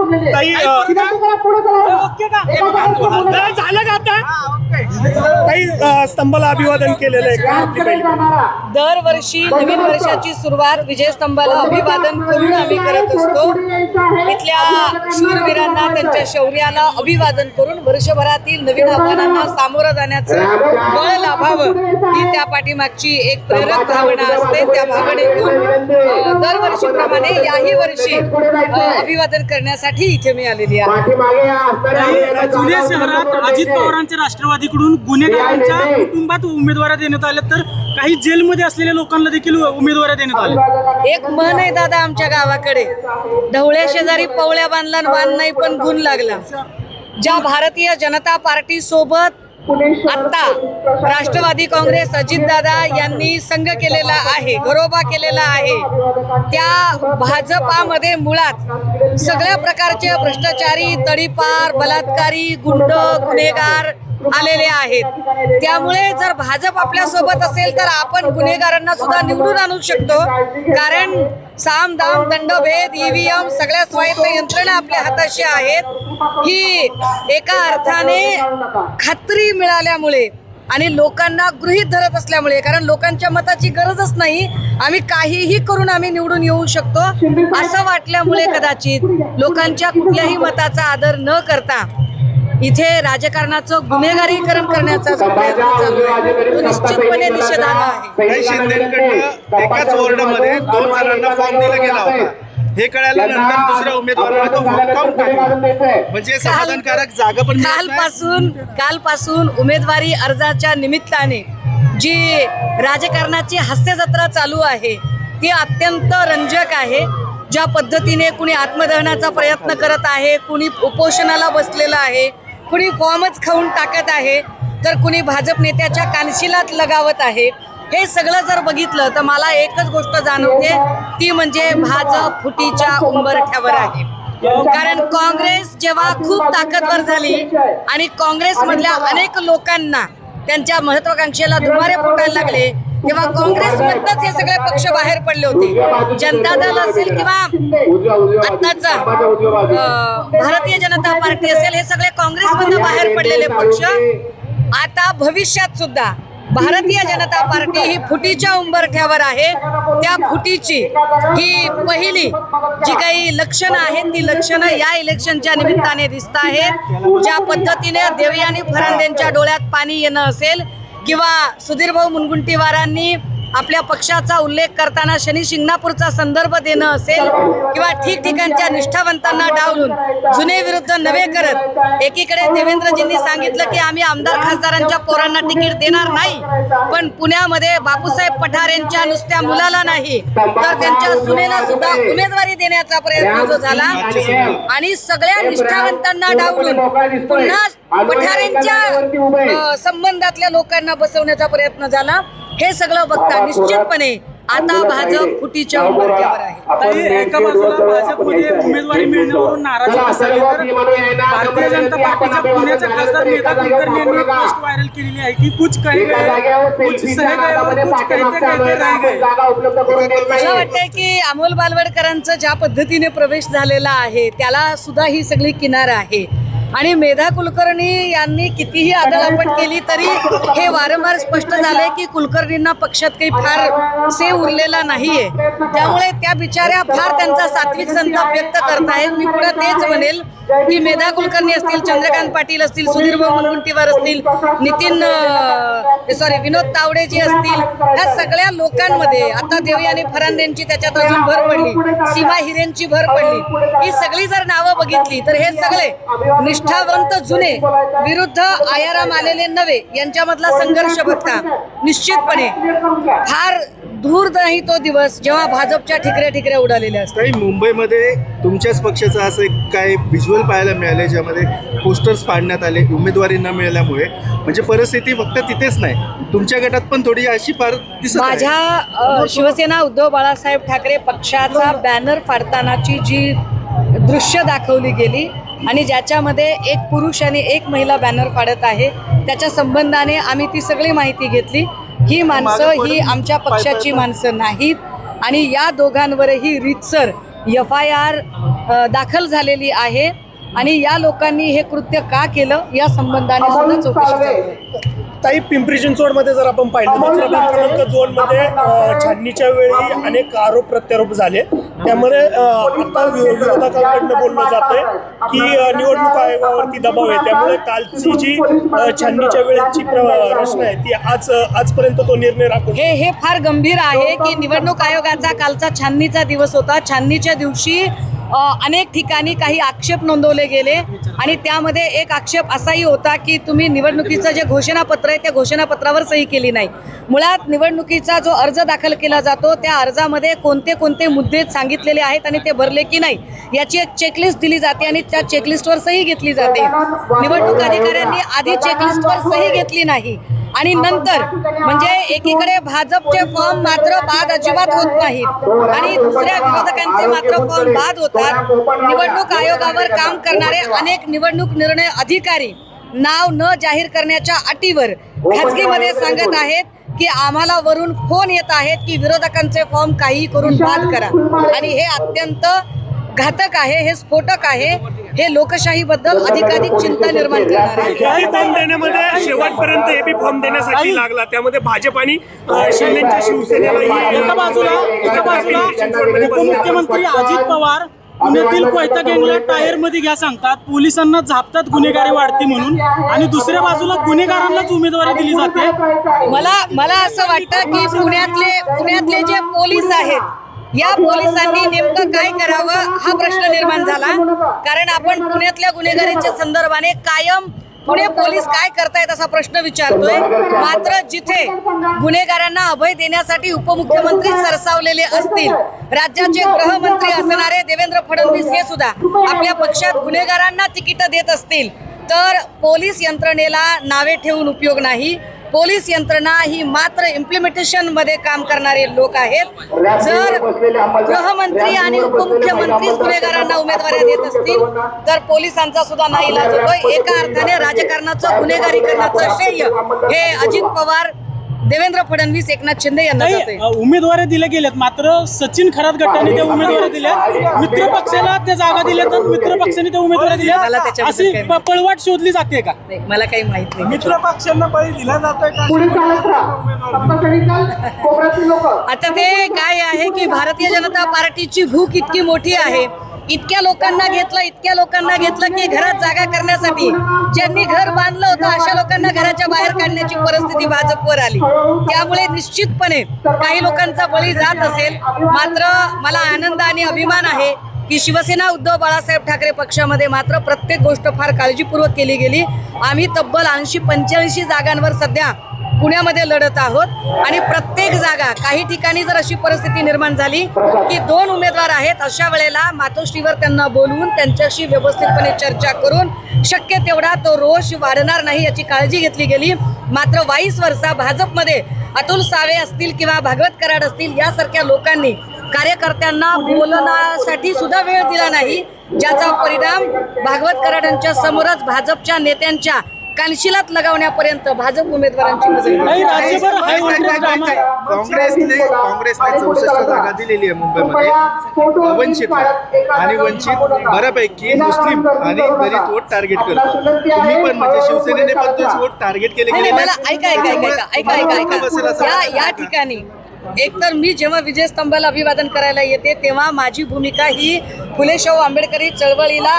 ताई झालं का आता ताई स्तंभाला अभिवादन केलेलं आहे का आपली पहिली? दरवर्षी नवीन वर्षाची सुरुवात विजयस्तंभाला अभिवादन करून आम्ही करत असतो. इथल्या शूरवीरांना त्यांच्या शौर्याला अभिवादन करून वर्षभरातील नवीन आव्हानांना सामोरं जाण्याचं बळ लाभावं ही त्या पाठीमागची एक प्रेरक भावना असते. त्या भावनेतून दरवर्षीप्रमाणे याही वर्षी अभिवादन करण्यासाठी इथे मी आलेली आहे. जुन्या शहरात अजित पवारांच्या राष्ट्रवादीकडून गुन्हेगारांच्या कुटुंबात उमेदवारी देण्यात आल्या, तर काही जेलमध्ये असलेल्या लोकांना देखील उमेदवारी देण्यात आल्या. एक म्हण आहे दादा आमच्या गावाकडे, ढवळ्या शेजारी पवळ्या बांधला वान नाही पण गुण लागला. ज्या भारतीय जनता पार्टी सोबत आता राष्ट्रवादी काँग्रेस अजितदादा यांनी संघ केलेला आहे, घरोबा केलेला आहे, त्या भाजपामध्ये मुळात सगळ्या प्रकारचे भ्रष्टाचारी, तडीपार, बलात्कारी, गुंड, गुन्हेगार आलेले आहेत. त्यामुळे जर भाजप आपल्या सोबत असेल तर आपण गुन्हेगारांना सुद्धा निवडून आणू शकतो. कारण साम दाम दंडभेद, ईव्हीएम सगळ्या स्वायत्त यंत्रणा आपल्या हाताशी आहेत. ही एका अर्थाने खात्री मिळाल्यामुळे आणि लोकांना गृहीत धरत असल्यामुळे, कारण लोकांच्या मताची गरजच नाही, आम्ही काहीही करून आम्ही निवडून येऊ शकतो असं वाटल्यामुळे कदाचित लोकांच्या कुठल्याही मताचा आदर न करता इथे राजकारणाचं गुन्हेगारीकरण करण्याचा जो प्रयत्न चालू आहे तो निश्चितपणे निषेधार्ह आहे. काही शिंदेकडनं एकाच वॉर्डामध्ये 2 जणांना फॉर्म दिला गेला होता. हे कळाल्यानंतर दुसऱ्या उमेदवाराने तो फॉर्म काढून टाकला. म्हणजे समाधानकारक जागा पण मिळत नाही. कालपासून उमेदवारी अर्जाच्या निमित्ताने जी राजकारणाची हास्य जत्रा चालू आहे ती अत्यंत रंजक आहे. ज्या पद्धतीने कुणी आत्मदहनाचा प्रयत्न करत आहे, कुणी उपोषणाला बसलेलं आहे, कुणी फॉर्मच खाऊन टाकत आहे, तर कुणी भाजप नेत्याच्या कानशिलात लगावत आहे. हे सगळं जर बघितलं तर मला एकच गोष्ट जाणवते, ती म्हणजे भाजप फुटीच्या उंबरठ्यावर आहे. कारण काँग्रेस जेव्हा खूप ताकदवर झाली आणि काँग्रेसमधल्या अनेक लोकांना त्यांच्या महत्वाकांक्षेला धुमारे फुटायला लागले, तेव्हा काँग्रेसमधनंच हे सगळे पक्ष बाहेर पडले होते. जनता दल असेल किंवा आत्ताचा भारतीय जनता पार्टी असेल, हे सगळे काँग्रेसमधनं बाहेर पडलेले पक्ष आता भविष्यात सुद्धा भारतीय जनता पार्टी ही फुटीच्या उंबरठ्यावर आहे. त्या फुटीची ही पहिली जी काही लक्षणं आहेत ती लक्षणं या इलेक्शनच्या निमित्ताने दिसत आहेत. ज्या पद्धतीने देवयानी फरांदेंच्या डोळ्यात पाणी येणं असेल किंवा सुधीरभाऊ मुनगंटीवारांनी आपल्या पक्षाचा उल्लेख करताना शनी शिंगणापूरचा संदर्भ देणं असेल किंवा ठिकठिकाणच्या निष्ठावंतांना डावलून जुने विरुद्ध नवे करत एकीकडे देवेंद्रजींनी सांगितलं की आम्ही आमदार खासदारांच्या पोरांना तिकीट देणार नाही, पण पुण्यामध्ये बापूसाहेब पठारेंच्या नुसत्या मुलाला नाही तर त्यांच्या सुनेला सुद्धा उमेदवारी देण्याचा प्रयत्न जो झाला आणि सगळ्या निष्ठावंतांना डावलून पुन्हा पठारेंच्या संबंधातल्या लोकांना बसवण्याचा प्रयत्न झाला. हे सगळं बघता निश्चितपणे आता भाजप फुटीच्या उंबरठ्यावर आहे. एका बाजूला भाजपमध्ये उमेदवारी मिळण्यावरून नाराजी असावी, तर भारतीय जनता पार्टीच्या पुण्याचे खासदार मेधा कुलकर्णी यांनी एक पोस्ट व्हायरल केलेली आहे की कुछ कहे गए, कुछ सहे गए और कुछ कहते रह गए. मला वाटतंय की अमोल बालवडकरांचा ज्या पद्धतीने प्रवेश झालेला आहे त्याला सुद्धा ही सगळी किनार आहे. आणि मेधा कुलकर्णी यांनी कितीही आदळआपट केली तरी हे वारंवार स्पष्ट झालंय की कुलकर्णींना पक्षात काही फार से उरलेला नाहीये. त्यामुळे त्या बिचाऱ्या फार त्यांचा सात्विक संताप व्यक्त करतायत. मी पुढे तेच म्हणेल की मेधा कुलकर्णी असतील, चंद्रकांत पाटील असतील, सुधीरभाऊ मुनगंटीवार असतील, विनोद तावडेजी असतील, ह्या सगळ्या लोकांमध्ये आता देवयानी फरांदेंची त्याच्यात अजून भर पडली, सीमा हिरेंची भर पडली. ही सगळी जर नावं बघितली तर हे सगळे निष्ठावंत जुने विरुद्ध आयाराम आलेले नवे यांच्यामधला संघर्ष बघता निश्चितपणे फार दूर नाही तो दिवस जेव्हा भाजपच्या ठिकऱ्या उडालेल्या असतात. मुंबईमध्ये तुमच्याच पक्षाचं असं एक काय व्हिज्युअल पाहायला मिळाले ज्यामध्ये पोस्टर्स पाडण्यात आले उमेदवारी न मिळाल्यामुळे. म्हणजे परिस्थिती फक्त तिथेच नाही, तुमच्या गटात पण थोडी अशी फार दिसत आहे. माझ्या शिवसेना उद्धव बाळासाहेब ठाकरे पक्षाचा बॅनर फाडतानाची जी दृश्य दाखवली गेली आणि ज्याच्यामध्ये एक पुरुष आणि एक महिला बॅनर फाडत आहे त्याच्या संबंधाने आम्ही ती सगळी माहिती घेतली. ही माणसं ही आमच्या पक्षाची माणसं नाहीत आणि या दोघांवरही रीतसर FIR दाखल झालेली आहे आणि या लोकांनी हे कृत्य का केलं या संबंधाने सुद्धा चौकशी चालू आहे. ताई, पिंपरी चिंचवडमध्ये जर आपण पाहिलं तर प्रभाग क्रमांक 2 मध्ये छाननीच्या वेळी अनेक आरोप प्रत्यारोप झाले. त्यामुळे आता विरोधकांकडनं बोललं जातंय की निवडणूक आयोगावरती दबाव आहे. त्यामुळे कालची जी छाननीच्या वेळेची रचना आहे ती आजपर्यंत तो निर्णय राखून हे फार गंभीर आहे की निवडणूक आयोगाचा कालचा छाननीचा दिवस होता. छाननीच्या दिवशी अनेक ठिकाणी काही आक्षेप नोंदवले गेले आणि त्यामध्ये एक आक्षेप असाही होता की तुम्ही निवडणुकीचं जे घोषणापत्र आहे त्या घोषणापत्रावर सही केली नाही. मुळात निवडणुकीचा जो अर्ज दाखल केला जातो त्या अर्जामध्ये कोणते कोणते मुद्दे सांगितलेले आहेत आणि ते भरले की नाही याची एक चेकलिस्ट दिली जाते आणि त्या चेकलिस्टवर सही घेतली जाते. निवडणूक अधिकाऱ्यांनी आधी चेकलिस्टवर सही घेतली नाही आणि नंतर म्हणजे एकीकडे भाजपचे फॉर्म मात्र बाद अजिबात होत नाहीत आणि दुसऱ्या विरोधकांचे मात्र फॉर्म बाद होतात. निवडणूक आयोगावर काम करणारे अनेक निवडणूक निर्णय अधिकारी नाव न जाहीर करण्याच्या अटीवर खाजगीमध्ये सांगत आहेत की आम्हाला वरून फोन येत आहेत की विरोधकांचे फॉर्म काही करून बाद करा आणि हे अत्यंत घातक आहे, हे स्फोटक आहे, हे लोकशाहीबद्दल अधिकाधिक चिंता निर्माण करणार आहे. एबी फॉर्म देण्यामध्ये शेवटपर्यंत एबी फॉर्म देण्यासाठी लागला. त्यामध्ये भाजप आणि शिंदेच्या शिवसेनेलाही एका बाजूला उपमुख्यमंत्री अजित पवार पुण्यातील कोयता गँगला टायर मध्ये घ्या सांगतात, पोलिसांना झापतात गुन्हेगारी वाढती म्हणून आणि दुसऱ्या बाजूला गुन्हेगारांनाच उमेदवारी दिली जाते. मला असं वाटतं की पुण्यातले जे पोलीस आहेत या पोलिसांनी नेमकं काय करावं हा प्रश्न निर्माण झाला. कारण आपण पुण्यातल्या गुन्हेगारीच्या संदर्भाने कायम पुणे पोलीस काय करतायत असा प्रश्न विचारतोय. मात्र जिथे गुन्हेगारांना अभय देण्यासाठी उपमुख्यमंत्री सरसावलेले असतील, राज्याचे गृहमंत्री असणारे देवेंद्र फडणवीस हे सुद्धा आपल्या पक्षात गुन्हेगारांना तिकीट देत असतील तर पोलीस यंत्रणेला नावे ठेवून उपयोग नाही. पोलीस यंत्रणा ही मात्र इम्प्लिमेंटेशन मध्ये काम करणारे लोक आहेत. जर गृहमंत्री आणि उपमुख्यमंत्रीच गुन्हेगारांना उमेदवारी देत असतील तर पोलिसांचा सुद्धा नाईलाज होतोय. एका अर्थाने राजकारणाचं गुन्हेगारीकरणाचं श्रेय हे अजित पवार, देवेंद्र फडणवीस, एकनाथ शिंदे यांना जाते. उमेदवारी दिल्या गेल्यात मात्र सचिन खरात गटाने त्या उमेदवारी दिल्या, मित्र पक्षाला त्या जागा दिल्या तर मित्र पक्षाने त्या उमेदवारी दिल्या अशी पळवाट शोधली जाते का? मला काही माहित नाही. मित्र पक्षांना बळी दिला जातोय का? आता ते काय आहे की भारतीय जनता पार्टीची भूक इतकी मोठी आहे, इतक्या लोकांना घेतलं की घरात जागा करण्यासाठी ज्यांनी घर बांधलं होतं अशा लोकांना घराच्या बाहेर काढण्याची परिस्थिती भाजपवर आली. त्यामुळे निश्चितपणे काही लोकांचा बळी जात असेल. मात्र मला आनंद आणि अभिमान आहे की शिवसेना उद्धव बाळासाहेब ठाकरे पक्षामध्ये मात्र प्रत्येक गोष्ट फार काळजीपूर्वक केली गेली. आम्ही तब्बल 80-85 जागांवर सध्या पुण्यामध्ये लढत आहोत आणि प्रत्येक जागा काही ठिकाणी जर अशी परिस्थिती निर्माण झाली की 2 उमेदवार आहेत अशा वेळेला मातोश्रीवर त्यांना बोलवून त्यांच्याशी व्यवस्थितपणे चर्चा करून शक्य तेवढा तो रोष वाढणार नाही याची काळजी घेतली गेली. मात्र वाईस वर्षा भाजपमध्ये अतुल सावे असतील किंवा भागवत कराड असतील यासारख्या लोकांनी कार्यकर्त्यांना बोलण्यासाठी सुद्धा वेळ दिला नाही, ज्याचा परिणाम भागवत कराडांच्या समोरच भाजपच्या नेत्यांच्या कानशिलात लगावण्यापर्यंत भाजप उमेदवारांची काँग्रेसने 64 जागा दिलेली आहे मुंबईमध्ये वंचितला आणि वंचित बऱ्यापैकी मुस्लिम आणि दलित वोट टार्गेट करतो. तुम्ही पण म्हणजे शिवसेनेने पण तोच वोट टार्गेट केले गेले. मला ऐका या ठिकाणी एकतर मी जेव्हा विजयस्तंभाला अभिवादन करायला येते तेव्हा माझी भूमिका ही फुले शाहू आंबेडकरी चळवळीला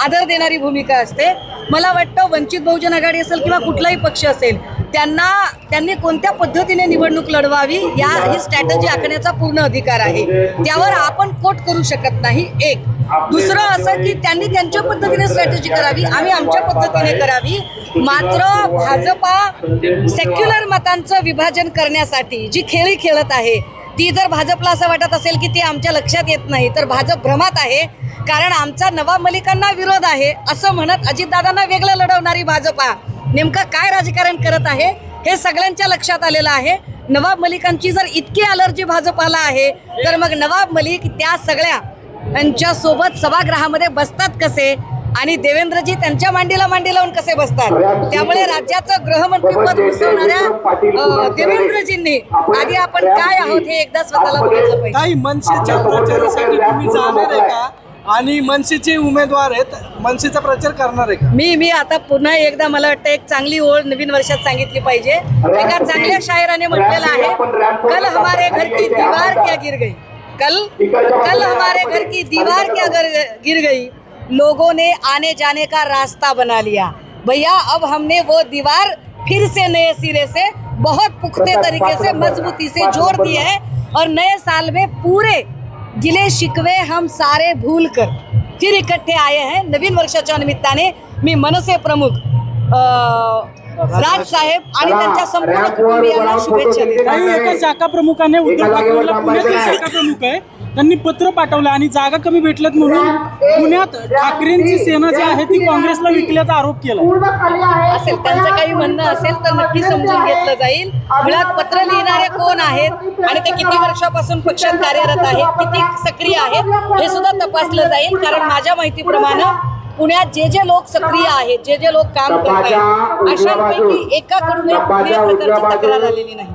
आदर देणारी भूमिका असते. मला वाटतं वंचित बहुजन आघाडी असेल किंवा कुठलाही पक्ष असेल त्यांनी कोणत्या पद्धतीने निवडणूक लढवावी ही स्ट्रॅटेजी आखण्याचा पूर्ण अधिकार आहे. त्यावर आपण कोट करू शकत नाही. एक दुसरं असं की त्यांनी त्यांच्या पद्धतीने स्ट्रॅटेजी करावी, आम्ही आमच्या पद्धतीने करावी. मात्र भाजपा सेक्युलर मतांचं विभाजन करण्यासाठी जी खेळी खेळत आहे ती जर भाजपला असं वाटत असेल की ती आमच्या लक्षात येत नाही तर भाजप भ्रमात आहे. कारण आमचा नवाब मलिकांना विरोध आहे असं म्हणत अजितदादांना वेगळं लढवणारी भाजपा नेमकं काय राजकारण करत आहे हे सगळ्यांच्या लक्षात आलेलं आहे. नवाब मलिकांची जर इतकी अलर्जी भाजपाला आहे तर मग नवाब मलिक त्या सगळ्या यांच्या सोबत सभागृहामध्ये बसतात कसे आणि देवेंद्रजी त्यांच्या मांडीला मांडी लावून कसे बसतात. त्यामुळे राज्याचं गृहमंत्रीपद घुसवणाऱ्या देवेंद्रजींनी आधी आपण काय आहोत हे एकदा स्वतःला बघितलं पाहिजे. काही मनसेच्या प्रचारासाठी तुम्ही जाणार आहे का आणि मनसेचे उमेदवार आहेत, मनसेचा प्रचार करणार आहे का? मी आता पुन्हा एकदा मला वाटतं एक चांगली ओळ नवीन वर्षात सांगितली पाहिजे. एका चांगल्या शायराने म्हटलेलं आहे, कल हमारे घर की दीवार क्या गिर गई, कल हमारे घर की दीवार क्या गिर गई, लोगों ने आने जाने का रास्ता बना लिया. भैया अब हमने वो दीवार फिर से नए सिरे से बहुत पुख्ते तरीके से मजबूती से जोड़ दिए है और नए साल में पूरे गिले शिकवे हम सारे भूल कर फिर इकट्ठे आए हैं. नवीन वर्षाच्या निमित्ताने मी मनसे प्रमुख राज साहेब आणि त्यांच्या संपूर्ण कुटुंबियांना शुभेच्छा देतो. काही एका शाखा प्रमुखाने उद्धव ठाकरेंना पुण्यातील शाखा प्रमुख आहे त्यांनी पत्र पाठवलं आणि जागा कमी भेटल्यात म्हणून पुण्यात ठाकरेंची सेना जी आहे ती काँग्रेसला विकल्याचा आरोप केला असेल. त्यांचं काही म्हणणं असेल तर नक्की समजून घेतलं जाईल. मुळात पत्र लिहिणारे कोण आहेत आणि ते किती वर्षापासून पक्षात कार्यरत आहेत, किती सक्रिय आहेत हे सुद्धा तपासलं जाईल. कारण माझ्या माहितीप्रमाणे पुण्यात जे जे लोक सक्रिय आहेत, जे जे लोक काम करत आहेत, अशांपैकी एकाकडूनही कुठल्याही प्रकारची तक्रार आलेली नाही.